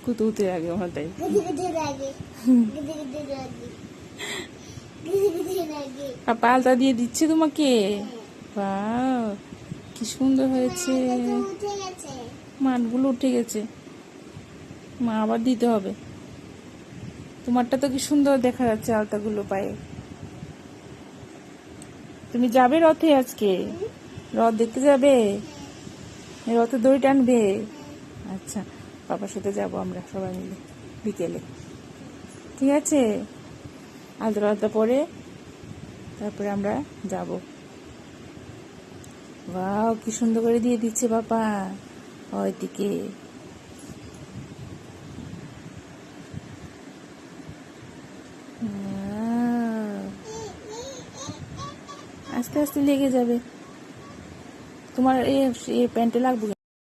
কুতুকুতি লাগে আমার তাই। পাপা আলতা দিয়ে দিচ্ছে তোমাকে। বাহ, কি সুন্দর হয়েছে। মানগুলো উঠে গেছে, মা আবার দিতে হবে। তোমারটা তো কি সুন্দর দেখা যাচ্ছে আলতাগুলো পায়ে। তুমি যাবে রথে আজকে? রথ দেখতে যাবে? রথে দড়ি টানবে? আচ্ছা, বাবার সাথে যাবো আমরা সবাই মিলে বিকেলে। ঠিক আছে, আলতা আলতা পরে তারপরে আমরা যাব। বাহ, কি সুন্দর করে দিয়ে দিচ্ছে বাবা ওইদিকে। আস্তে আস্তে লেগে যাবে। তোমার এই প্যান্টে লাগবে।